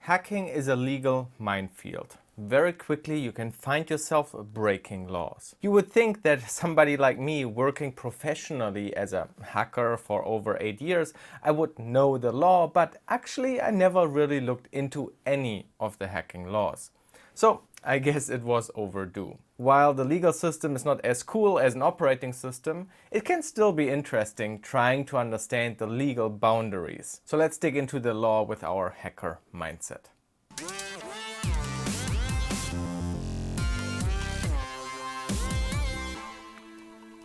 Hacking is a legal minefield. Very quickly you can find yourself breaking laws. You would think that somebody like me working professionally as a hacker for over 8 years, I would know the law, but actually I never really looked into any of the hacking laws. So I guess it was overdue. While the legal system is not as cool as an operating system, it can still be interesting trying to understand the legal boundaries. So let's dig into the law with our hacker mindset.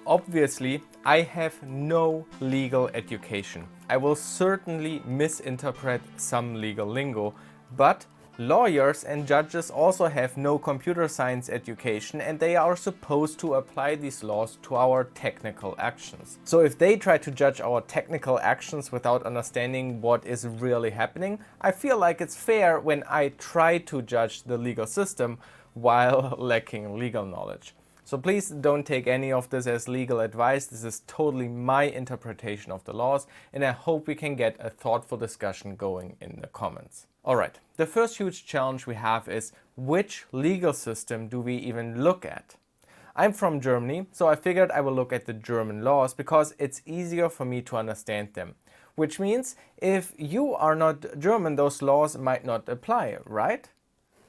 Obviously, I have no legal education. I will certainly misinterpret some legal lingo, but lawyers and judges also have no computer science education, and they are supposed to apply these laws to our technical actions. So if they try to judge our technical actions without understanding what is really happening, I feel like it's fair when I try to judge the legal system while lacking legal knowledge. So please don't take any of this as legal advice. This is totally my interpretation of the laws, and I hope we can get a thoughtful discussion going in the comments. Alright, the first huge challenge we have is which legal system do we even look at? I'm from Germany, so I figured I will look at the German laws because it's easier for me to understand them. Which means if you are not German, those laws might not apply, right?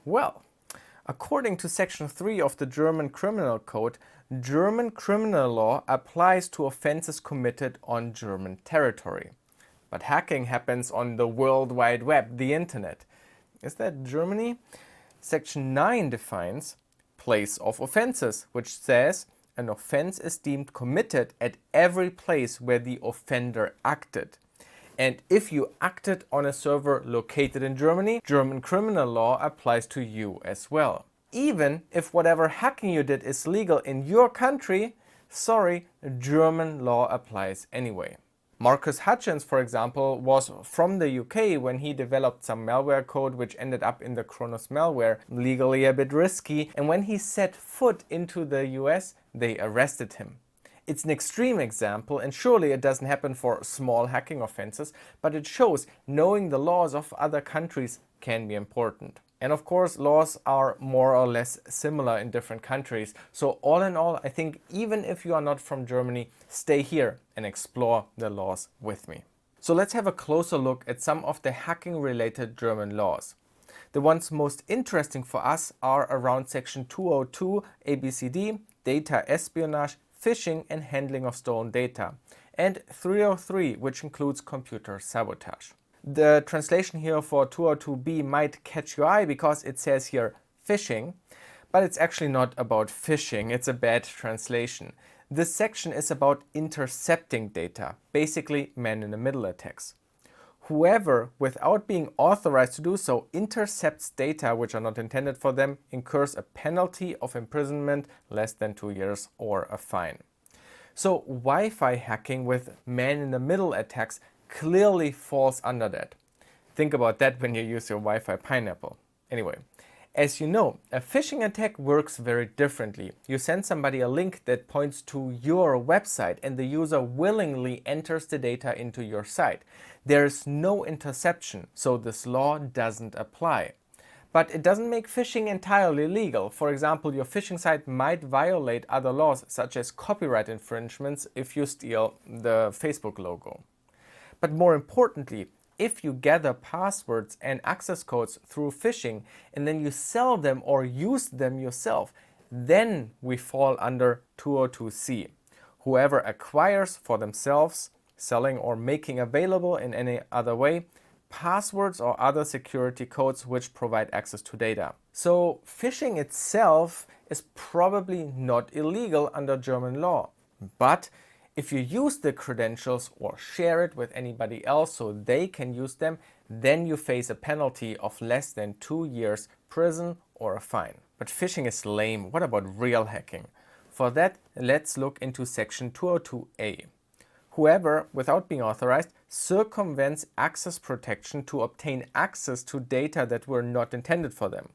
Well, according to Section 3 of the German Criminal Code, German criminal law applies to offenses committed on German territory. But hacking happens on the World Wide Web, the internet. Is that Germany? Section 9 defines place of offenses, which says an offense is deemed committed at every place where the offender acted. And if you acted on a server located in Germany, German criminal law applies to you as well. Even if whatever hacking you did is legal in your country, sorry, German law applies anyway. Marcus Hutchins, for example, was from the UK when he developed some malware code which ended up in the Kronos malware, legally a bit risky, and when he set foot into the US, they arrested him. It's an extreme example, and surely it doesn't happen for small hacking offenses, but it shows knowing the laws of other countries can be important. And of course, laws are more or less similar in different countries. So all in all, I think even if you are not from Germany, stay here and explore the laws with me. So let's have a closer look at some of the hacking-related German laws. The ones most interesting for us are around Section 202 ABCD, data espionage, phishing and handling of stolen data, and 303, which includes computer sabotage. The translation here for 202b might catch your eye because it says here phishing, but it's actually not about phishing, it's a bad translation. This section is about intercepting data, basically man-in-the-middle attacks. Whoever, without being authorized to do so, intercepts data which are not intended for them, incurs a penalty of imprisonment less than 2 years or a fine. So Wi-Fi hacking with man-in-the-middle attacks clearly falls under that. Think about that when you use your Wi-Fi pineapple. Anyway, as you know, a phishing attack works very differently. You send somebody a link that points to your website and the user willingly enters the data into your site. There is no interception, so this law doesn't apply. But it doesn't make phishing entirely legal. For example, your phishing site might violate other laws, such as copyright infringements if you steal the Facebook logo. But more importantly, if you gather passwords and access codes through phishing and then you sell them or use them yourself, then we fall under 202c. Whoever acquires for themselves, selling or making available in any other way, passwords or other security codes which provide access to data. So phishing itself is probably not illegal under German law, but if you use the credentials or share it with anybody else so they can use them, then you face a penalty of less than 2 years prison or a fine. But phishing is lame. What about real hacking? For that, let's look into Section 202a. Whoever, without being authorized, circumvents access protection to obtain access to data that were not intended for them.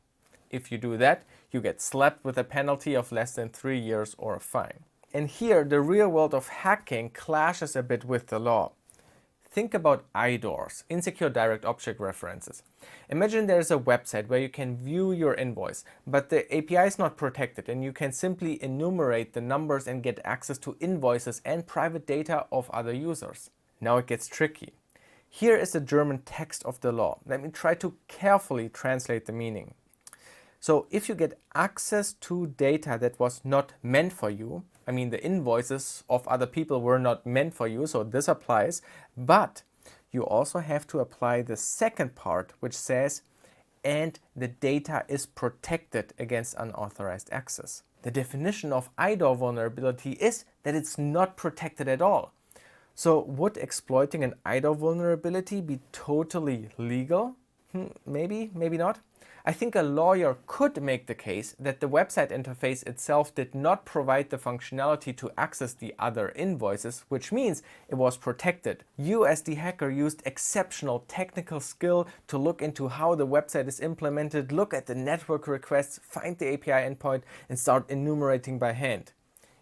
If you do that, you get slapped with a penalty of less than 3 years or a fine. And here, the real world of hacking clashes a bit with the law. think about IDORs, insecure direct object references. Imagine there's a website where you can view your invoice, but the API is not protected and you can simply enumerate the numbers and get access to invoices and private data of other users. Now it gets tricky. Here is the German text of the law. Let me try to carefully translate the meaning. So if you get access to data that was not meant for you, I mean the invoices of other people were not meant for you, so this applies, but you also have to apply the second part which says, and the data is protected against unauthorized access. The definition of IDOR vulnerability is that it's not protected at all. So would exploiting an IDOR vulnerability be totally legal? Maybe, maybe not. I think a lawyer could make the case that the website interface itself did not provide the functionality to access the other invoices, which means it was protected. You as the hacker used exceptional technical skill to look into how the website is implemented, look at the network requests, find the API endpoint and start enumerating by hand.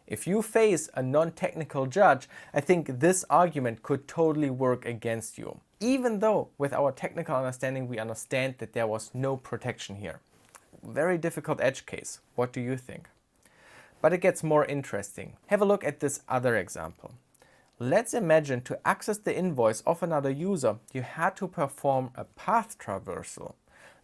If you face a non-technical judge, I think this argument could totally work against you. Even though with our technical understanding we understand that there was no protection here. Very difficult edge case. What do you think? But it gets more interesting. Have a look at this other example. Let's imagine to access the invoice of another user, you had to perform a path traversal.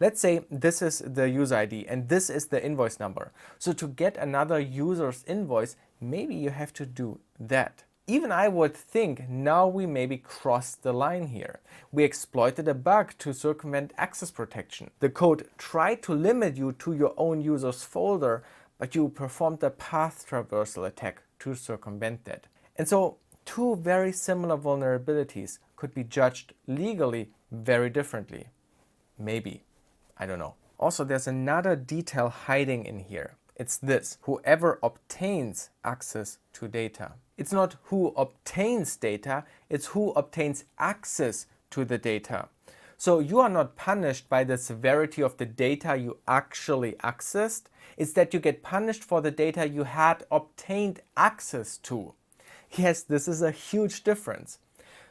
Let's say this is the user ID and this is the invoice number. So to get another user's invoice, maybe you have to do that. Even I would think now we maybe crossed the line here. We exploited a bug to circumvent access protection. The code tried to limit you to your own user's folder, but you performed a path traversal attack to circumvent that. And so two very similar vulnerabilities could be judged legally very differently. Maybe. I don't know. Also, there's another detail hiding in here. It's this: whoever obtains access to data. It's not who obtains data, it's who obtains access to the data. So you are not punished by the severity of the data you actually accessed. It's that you get punished for the data you had obtained access to. Yes, this is a huge difference.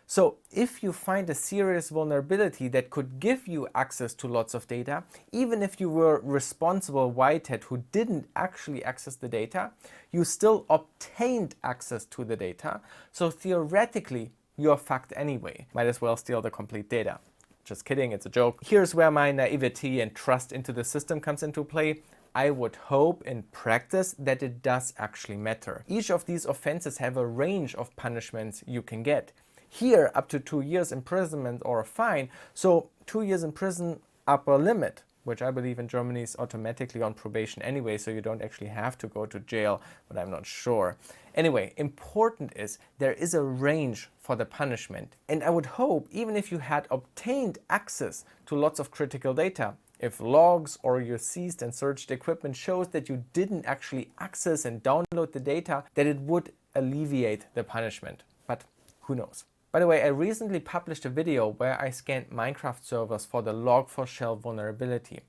So if you find a serious vulnerability that could give you access to lots of data, even if you were responsible whitehead who didn't actually access the data, you still obtained access to the data. So theoretically, you're fucked anyway. Might as well steal the complete data. Just kidding, it's a joke. Here's where my naivety and trust into the system comes into play. I would hope in practice that it does actually matter. Each of these offenses have a range of punishments you can get. Here, up to 2 years imprisonment or a fine. So 2 years in prison, upper limit, which I believe in Germany is automatically on probation anyway, so you don't actually have to go to jail, but I'm not sure. Anyway, important is there is a range for the punishment. And I would hope, even if you had obtained access to lots of critical data, if logs or your seized and searched equipment shows that you didn't actually access and download the data, that it would alleviate the punishment. But who knows? By the way, I recently published a video where I scanned Minecraft servers for the Log4Shell vulnerability.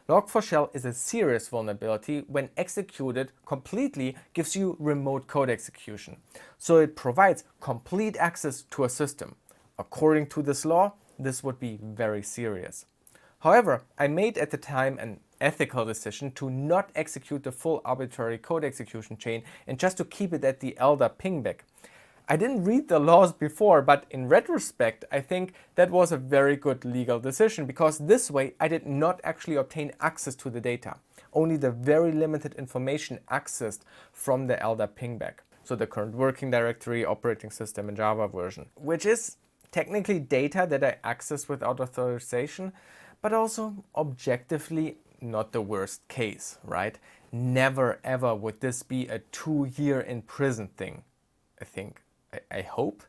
Log4Shell is a serious vulnerability. When executed completely, gives you remote code execution. So it provides complete access to a system. According to this law, this would be very serious. However, I made at the time an ethical decision to not execute the full arbitrary code execution chain and just to keep it at the LDAP pingback. I didn't read the laws before, but in retrospect, I think that was a very good legal decision because this way I did not actually obtain access to the data. Only the very limited information accessed from the LDAP pingback. So the current working directory, operating system and Java version, which is technically data that I access without authorization, but also objectively not the worst case, right? Never ever would this be a 2-year in prison thing, I think. I hope.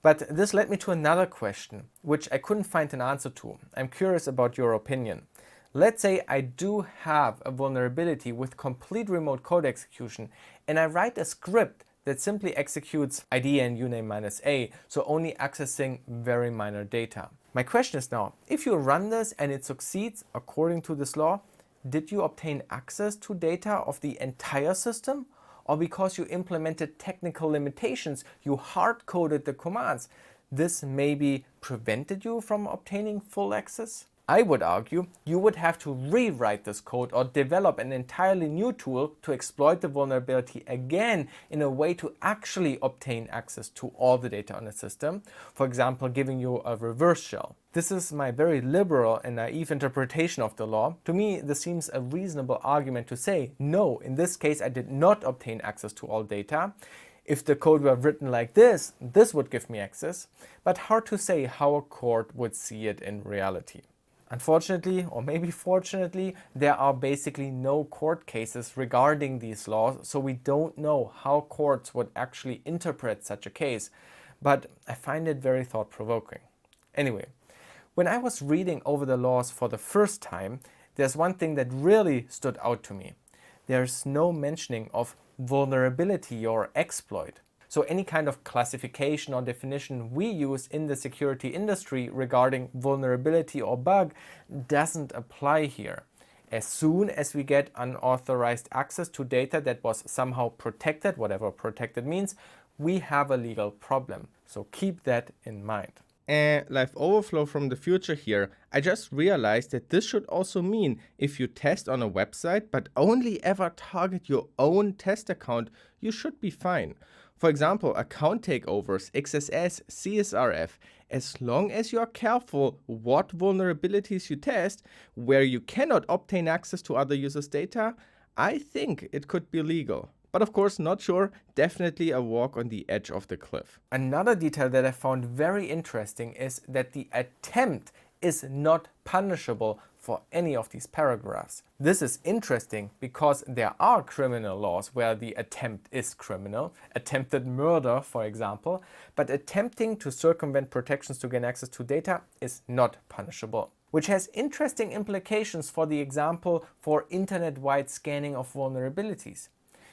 But this led me to another question, which I couldn't find an answer to. I'm curious about your opinion. Let's say I do have a vulnerability with complete remote code execution and I write a script that simply executes ID and uname -a, so only accessing very minor data. My question is now, if you run this and it succeeds according to this law, did you obtain access to data of the entire system? Or because you implemented technical limitations, you hard-coded the commands, this maybe prevented you from obtaining full access? I would argue you would have to rewrite this code or develop an entirely new tool to exploit the vulnerability again in a way to actually obtain access to all the data on the system, for example giving you a reverse shell. This is my very liberal and naive interpretation of the law. To me, this seems a reasonable argument to say, no, in this case I did not obtain access to all data. If the code were written like this would give me access, but hard to say how a court would see it in reality. Unfortunately, or maybe fortunately, there are basically no court cases regarding these laws, so we don't know how courts would actually interpret such a case, but I find it very thought-provoking. Anyway, when I was reading over the laws for the first time, there's one thing that really stood out to me. There's no mentioning of vulnerability or exploit. So any kind of classification or definition we use in the security industry regarding vulnerability or bug doesn't apply here. As soon as we get unauthorized access to data that was somehow protected, whatever protected means, we have a legal problem. So keep that in mind. And LiveOverflow from the future here, I just realized that this should also mean if you test on a website but only ever target your own test account, you should be fine. For example, account takeovers, XSS, CSRF, as long as you are careful what vulnerabilities you test, where you cannot obtain access to other users' data, I think it could be legal. But of course, not sure, definitely a walk on the edge of the cliff. Another detail that I found very interesting is that the attempt is not punishable for any of these paragraphs. This is interesting because there are criminal laws where the attempt is criminal, attempted murder for example, but attempting to circumvent protections to gain access to data is not punishable. Which has interesting implications for the example for internet-wide scanning of vulnerabilities.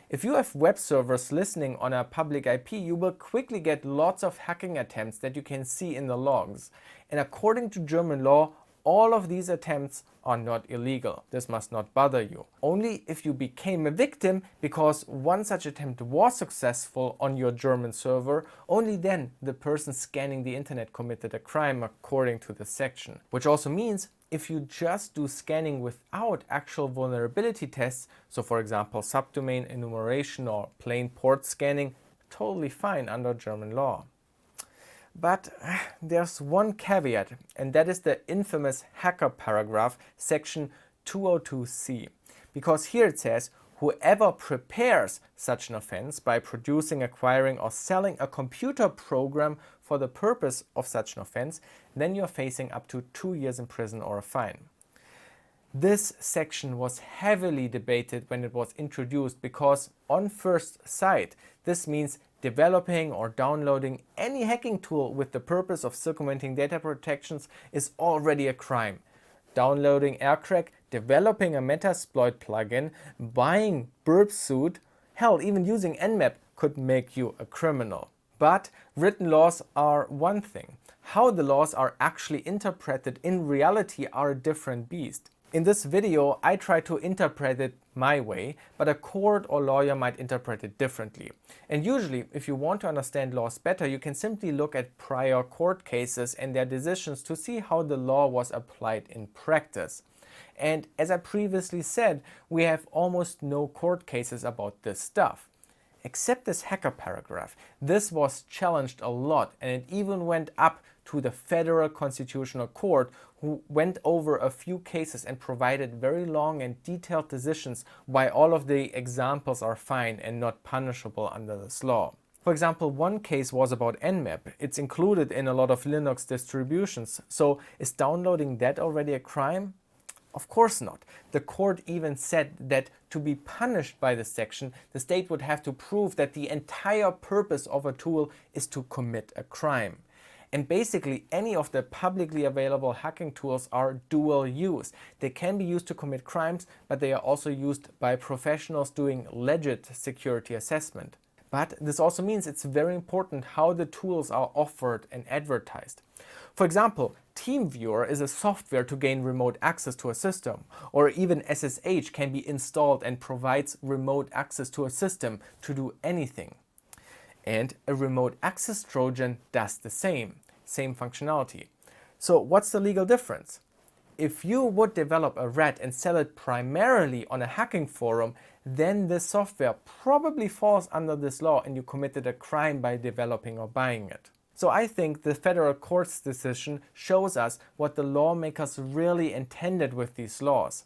If you have web servers listening on a public IP, you will quickly get lots of hacking attempts that you can see in the logs. And according to German law, all of these attempts are not illegal. This must not bother you. Only if you became a victim because one such attempt was successful on your German server, only then the person scanning the internet committed a crime according to this section. Which also means if you just do scanning without actual vulnerability tests, so for example subdomain enumeration or plain port scanning, totally fine under German law. But there's one caveat, and that is the infamous hacker paragraph, section 202c. Because here it says, whoever prepares such an offense by producing, acquiring or selling a computer program for the purpose of such an offense, then you're facing up to 2 years in prison or a fine. This section was heavily debated when it was introduced because on first sight, this means developing or downloading any hacking tool with the purpose of circumventing data protections is already a crime. Downloading AirCrack, developing a Metasploit plugin, buying Burpsuit, hell, even using Nmap could make you a criminal. But written laws are one thing. How the laws are actually interpreted in reality are a different beast. In this video, I try to interpret it my way, but a court or lawyer might interpret it differently. And usually, if you want to understand laws better, you can simply look at prior court cases and their decisions to see how the law was applied in practice. And as I previously said, we have almost no court cases about this stuff. Except this hacker paragraph. This was challenged a lot and it even went up to the Federal Constitutional Court, who went over a few cases and provided very long and detailed decisions why all of the examples are fine and not punishable under this law. For example, one case was about Nmap. It's included in a lot of Linux distributions, so is downloading that already a crime? Of course not. The court even said that to be punished by this section, the state would have to prove that the entire purpose of a tool is to commit a crime. And basically any of the publicly available hacking tools are dual use. They can be used to commit crimes, but they are also used by professionals doing legit security assessment. But this also means it's very important how the tools are offered and advertised. For example, TeamViewer is a software to gain remote access to a system, or even SSH can be installed and provides remote access to a system to do anything. And a remote access Trojan does the same. same functionality. So what's the legal difference? If you would develop a rat and sell it primarily on a hacking forum, then this software probably falls under this law and you committed a crime by developing or buying it. So I think the federal court's decision shows us what the lawmakers really intended with these laws.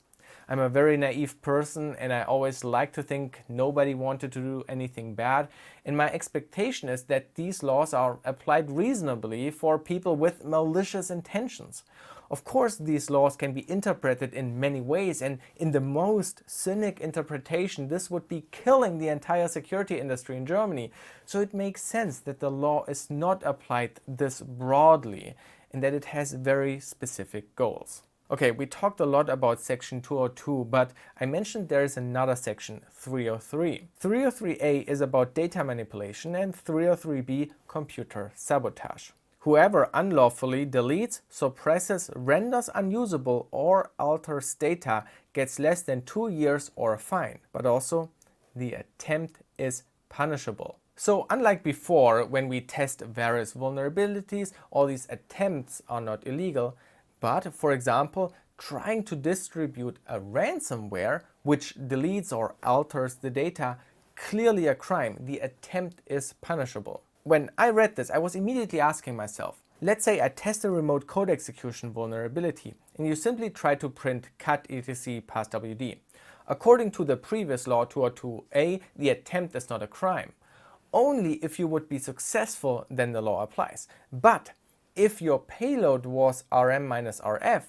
I'm a very naive person and I always like to think nobody wanted to do anything bad, and my expectation is that these laws are applied reasonably for people with malicious intentions. Of course, these laws can be interpreted in many ways, and in the most cynic interpretation, this would be killing the entire security industry in Germany. So it makes sense that the law is not applied this broadly and that it has very specific goals. Okay, we talked a lot about section 202, but I mentioned there is another section, 303. 303A is about data manipulation and 303B, computer sabotage. Whoever unlawfully deletes, suppresses, renders unusable or alters data gets less than 2 years or a fine. But also, the attempt is punishable. So unlike before, when we test various vulnerabilities, all these attempts are not illegal. But, for example, trying to distribute a ransomware which deletes or alters the data, clearly a crime. The attempt is punishable. When I read this, I was immediately asking myself, let's say I test a remote code execution vulnerability and you simply try to print cat etc pass WD. According to the previous law 202A, the attempt is not a crime. Only if you would be successful, then the law applies. But if your payload was rm-rf,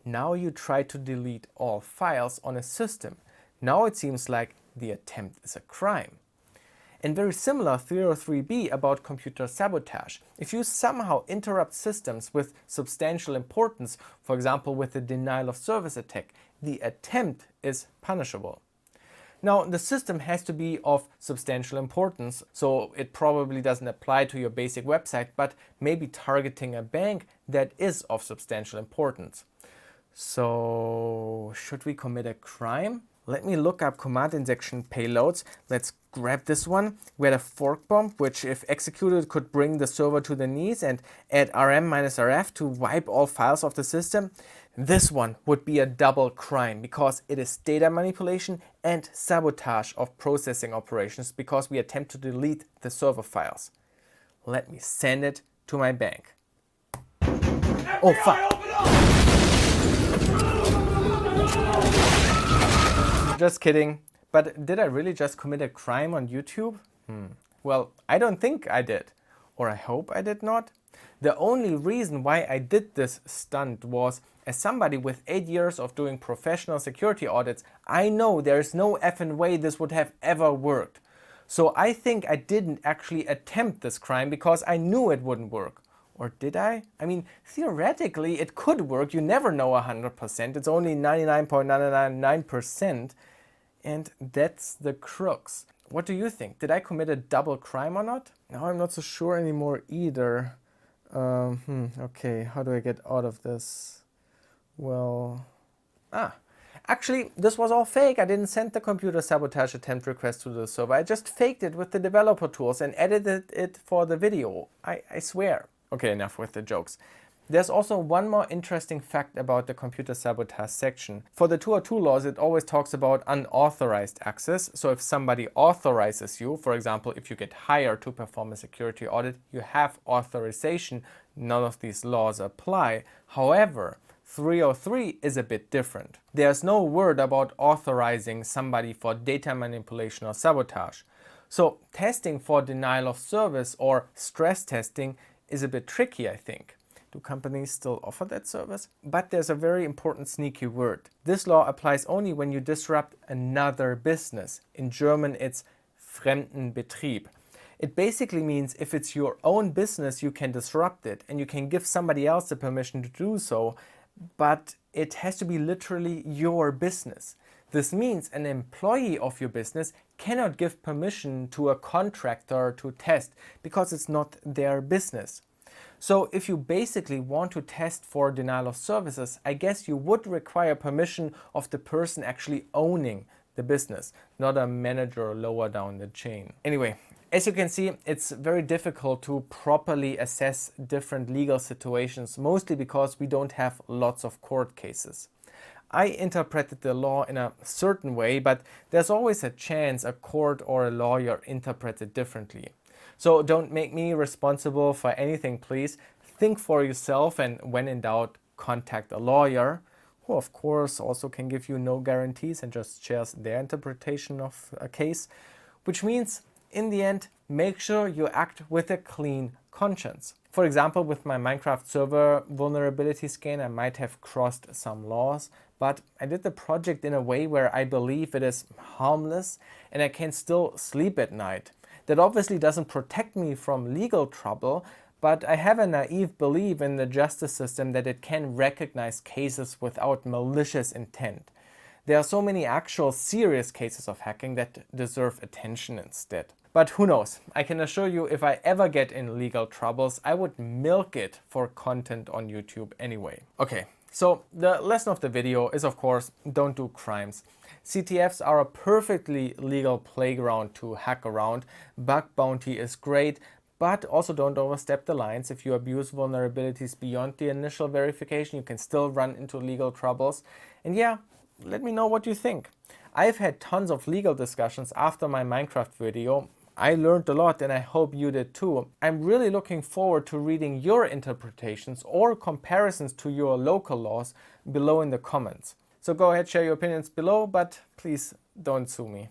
now you try to delete all files on a system. Now it seems like the attempt is a crime. And very similar 303B about computer sabotage. If you somehow interrupt systems with substantial importance, for example with a denial of service attack, the attempt is punishable. Now, the system has to be of substantial importance, so it probably doesn't apply to your basic website, but maybe targeting a bank that is of substantial importance. So, should we commit a crime? Let me look up command injection payloads. Let's grab this one. We had a fork bomb, which if executed could bring the server to the knees, and add rm-rf to wipe all files of the system. This one would be a double crime because it is data manipulation and sabotage of processing operations because we attempt to delete the server files. Let me send it to my bank. Oh fuck! Just kidding. But did I really just commit a crime on YouTube? Well, I don't think I did. Or I hope I did not. The only reason why I did this stunt was, as somebody with 8 years of doing professional security audits, I know there's no effing way this would have ever worked. So I think I didn't actually attempt this crime because I knew it wouldn't work. Or did I? I mean, theoretically it could work. You never know 100%. It's only 99.999%. And that's the crux. What do you think? Did I commit a double crime or not? Now I'm not so sure anymore either. Okay, how do I get out of this? Well, actually, this was all fake. I didn't send the computer sabotage attempt request to the server. I just faked it with the developer tools and edited it for the video. I swear. Okay, enough with the jokes. There's also one more interesting fact about the computer sabotage section. For the 202 laws, it always talks about unauthorized access. So if somebody authorizes you, for example, if you get hired to perform a security audit, you have authorization. None of these laws apply. However, 303 is a bit different. There's no word about authorizing somebody for data manipulation or sabotage. So testing for denial of service or stress testing is a bit tricky, I think. Do companies still offer that service? But there's a very important sneaky word. This law applies only when you disrupt another business. In German, it's Fremdenbetrieb. It basically means if it's your own business, you can disrupt it and you can give somebody else the permission to do so, but it has to be literally your business. This means an employee of your business cannot give permission to a contractor to test because it's not their business. So if you basically want to test for denial of services, I guess you would require permission of the person actually owning the business, not a manager lower down the chain. Anyway, As you can see, it's very difficult to properly assess different legal situations, mostly because we don't have lots of court cases. I interpreted the law in a certain way, but there's always a chance a court or a lawyer interprets it differently. So don't make me responsible for anything, please. Think for yourself, and when in doubt, contact a lawyer, who of course also can give you no guarantees and just shares their interpretation of a case, which means in the end, make sure you act with a clean conscience. For example, with my Minecraft server vulnerability scan, I might have crossed some laws, but I did the project in a way where I believe it is harmless and I can still sleep at night. That obviously doesn't protect me from legal trouble, but I have a naive belief in the justice system that it can recognize cases without malicious intent. There are so many actual serious cases of hacking that deserve attention instead. But who knows, I can assure you if I ever get in legal troubles, I would milk it for content on YouTube anyway. Okay, so the lesson of the video is of course, don't do crimes. CTFs are a perfectly legal playground to hack around. Bug bounty is great, but also don't overstep the lines. If you abuse vulnerabilities beyond the initial verification, you can still run into legal troubles. And yeah, let me know what you think. I've had tons of legal discussions after my Minecraft video. I learned a lot and I hope you did too. I'm really looking forward to reading your interpretations or comparisons to your local laws below in the comments. So go ahead, share your opinions below, but please don't sue me.